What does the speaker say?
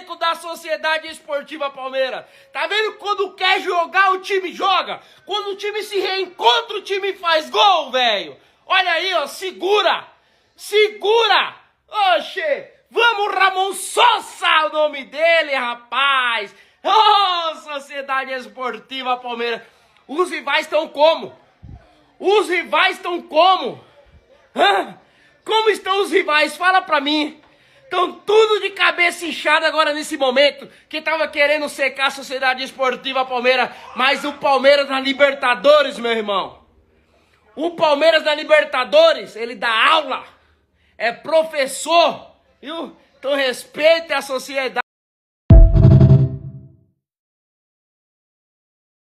elenco da Sociedade Esportiva Palmeiras. Tá vendo quando quer jogar, o time joga. Quando o time se reencontra, o time faz gol, velho. Olha aí, ó, segura. Segura. Oxê, vamos Ramon Sosa, o nome dele, rapaz. Oh, Sociedade Esportiva Palmeiras. Os rivais estão como? Os rivais estão como? Hã? Como estão os rivais? Fala pra mim. Estão tudo de cabeça inchada agora nesse momento. Que tava querendo secar a Sociedade Esportiva Palmeiras. Mas o Palmeiras na Libertadores, meu irmão. O Palmeiras na Libertadores, ele dá aula. É professor. Viu? Então respeite a sociedade.